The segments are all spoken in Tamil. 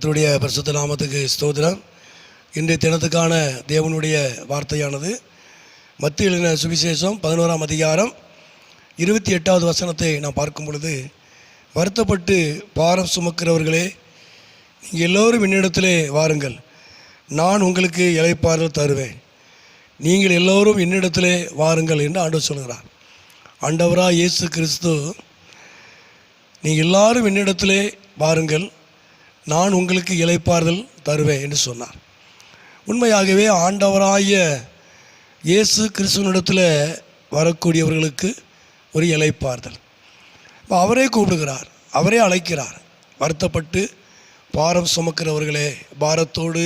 கர்த்தருடைய பரிசுத்த நாமத்துக்கு ஸ்தோத்திரம். இன்றைய தினத்துக்கான தேவனுடைய வார்த்தையானது மத்திய எழுதின சுவிசேஷம் 11ஆம் அதிகாரம் 28வது வசனத்தை நாம் பார்க்கும் பொழுது, வருத்தப்பட்டு பாரம் சுமக்கிறவர்களே, நீங்கள் எல்லோரும் என்னிடத்திலே வாருங்கள், நான் உங்களுக்கு இளைப்பாறுதல் தருவேன். நீங்கள் எல்லோரும் என்னிடத்திலே வாருங்கள் என்று ஆண்டவர் சொல்கிறார். ஆண்டவராக இயேசு கிறிஸ்து, நீங்கள் எல்லாரும் என்னிடத்திலே வாருங்கள், நான் உங்களுக்கு இளைப்பாறுதல் தருவேன் என்று சொன்னார். உண்மையாகவே ஆண்டவராகிய இயேசு கிறிஸ்துவனிடத்தில் வரக்கூடியவர்களுக்கு ஒரு இளைப்பாறுதல். அவரே கூப்பிடுகிறார், அவரே அழைக்கிறார். வருத்தப்பட்டு பாரம் சுமக்கிறவர்களே, பாரத்தோடு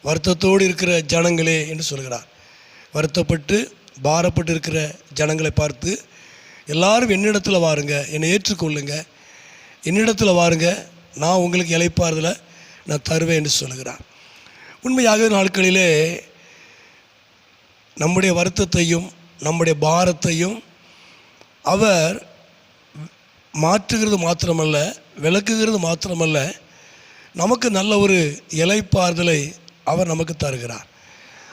வருத்தத்தோடு இருக்கிற ஜனங்களே என்று சொல்கிறார். வருத்தப்பட்டு பாரப்பட்டு இருக்கிற ஜனங்களை பார்த்து, எல்லாரும் என்னிடத்தில் வாருங்க, என்னை ஏற்றுக்கொள்ளுங்க, என்னிடத்தில் வாருங்க, நான் உங்களுக்கு இளைப்பாறுதலை நான் தருவேன் என்று சொல்கிறார். உண்மையாக நாட்களிலே நம்முடைய வருத்தத்தையும் நம்முடைய பாரத்தையும் அவர் மாற்றுகிறது மாத்திரமல்ல, விளக்குகிறது மாத்திரமல்ல, நமக்கு நல்ல ஒரு இளைப்பாறுதலை அவர் நமக்கு தருகிறார்.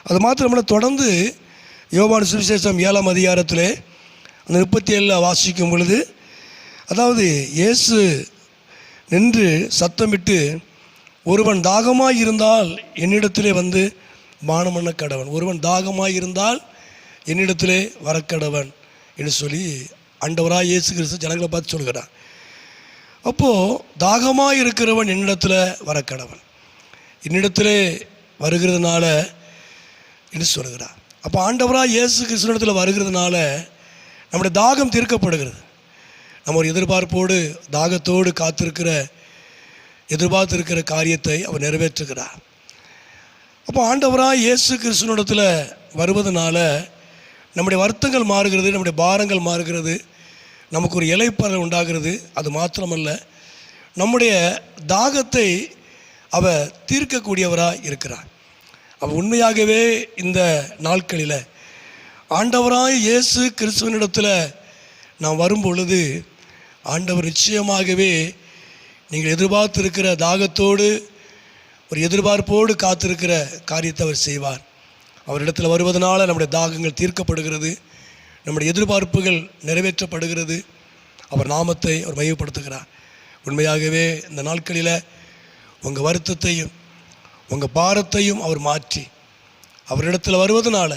அது மாத்திரமல்ல, தொடர்ந்து யோவான் சுவிசேஷம் 7ஆம் அதிகாரத்திலே அந்த 37 வாசிக்கும் பொழுது, அதாவது இயேசு நின்று சத்தமிட்டு, ஒருவன் தாகமாய் இருந்தால் என்னிடத்திலே வந்து பானம் பண்ண கடவன், ஒருவன் தாகமாய் இருந்தால் என்னிடத்திலே வரக்கடவன் என்று சொல்லி ஆண்டவராய் இயேசு கிறிஸ்து ஜனங்களை பார்த்து சொல்கிறார். அப்போது தாகமாய் இருக்கிறவன் என்னிடத்தில் வரக்கடவன், என்னிடத்திலே வருகிறதுனால என்று சொல்கிறார். அப்போ ஆண்டவராய் இயேசு கிறிஸ்துவிடத்தில் வருகிறதுனால நம்முடைய தாகம் தீர்க்கப்படுகிறது. நம்ம ஒரு எதிர்பார்ப்போடு தாகத்தோடு எதிர்பார்த்திருக்கிற காரியத்தை அவர் நிறைவேற்றுகிறார். அப்போ ஆண்டவராக இயேசு கிறிஸ்துவினிடத்தில் வருவதனால நம்முடைய வருத்தங்கள் மாறுகிறது, நம்முடைய பாரங்கள் மாறுகிறது, நமக்கு ஒரு இளைப்பாறுதல் உண்டாகிறது. அது மாத்திரமல்ல, நம்முடைய தாகத்தை அவர் தீர்க்கக்கூடியவராக இருக்கிறார். அவர் உண்மையாகவே இந்த நாட்களில் ஆண்டவராக இயேசு கிறிஸ்துவனிடத்தில் நாம் வரும் பொழுது, ஆண்டவர் நிச்சயமாகவே நீங்கள் எதிர்பார்த்திருக்கிற தாகத்தோடு ஒரு எதிர்பார்ப்போடு காத்திருக்கிற காரியத்தை அவர் செய்வார். அவரிடத்தில் வருவதனால நம்முடைய தாகங்கள் தீர்க்கப்படுகிறது, நம்முடைய எதிர்பார்ப்புகள் நிறைவேற்றப்படுகிறது, அவர் நாமத்தை அவர் மையப்படுத்துகிறார். உண்மையாகவே இந்த நாட்களில் உங்கள் வருத்தத்தையும் உங்கள் பாரத்தையும் அவர் மாற்றி அவரிடத்தில் வருவதனால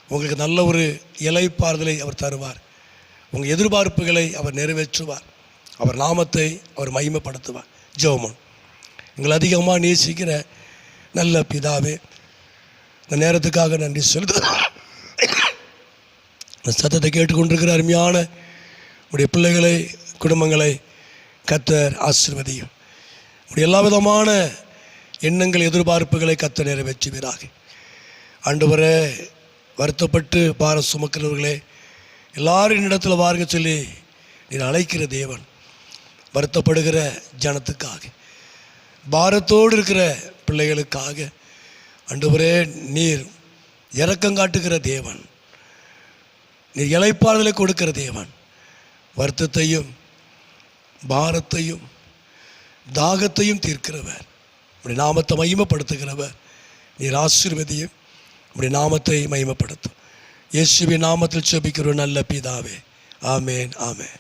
உங்களுக்கு நல்ல ஒரு இளைப்பாறுதலை அவர் தருவார். உங்கள் எதிர்பார்ப்புகளை அவர் நிறைவேற்றுவார். அவர் நாமத்தை அவர் மகிமைப்படுத்துவார். ஜெபம். எங்களை அதிகமாக நேசிக்கிற நல்ல பிதாவே, இந்த நேரத்துக்காக நன்றி சொல்லுது. இந்த சத்தத்தை கேட்டுக்கொண்டிருக்கிற அருமையான உடைய பிள்ளைகளை, குடும்பங்களை கர்த்தர் ஆசீர்வதியும். உடைய எல்லா விதமான எண்ணங்கள், எதிர்பார்ப்புகளை கர்த்தர் நிறைவேற்றுவீராக. ஆண்டவரே, வருத்தப்பட்டு பாரம் சுமக்கிறவர்களே, எல்லாரும் என்னிடத்தில் வாருங்க சொல்லி நீர் அழைக்கிற தேவன். வருத்தப்படுகிற ஜனத்துக்காக, பாரத்தோடு இருக்கிற பிள்ளைகளுக்காக ஆண்டவரே, நீர் இரக்கம் காட்டுகிற தேவன், நீர் இளைப்பாறுதலை கொடுக்கிற தேவன். வருத்தத்தையும் பாரத்தையும் தாகத்தையும் தீர்க்கிறவர், உடைய நாமத்தை மகிமைப்படுத்துகிறவர். நீர் ஆசீர்வதியும், உடைய நாமத்தை மகிமைப்படுத்தும். இயேசுவின் நாமத்தில் ஜெபிக்கிறோம் நல்ல பிதாவே. ஆமேன், ஆமேன்.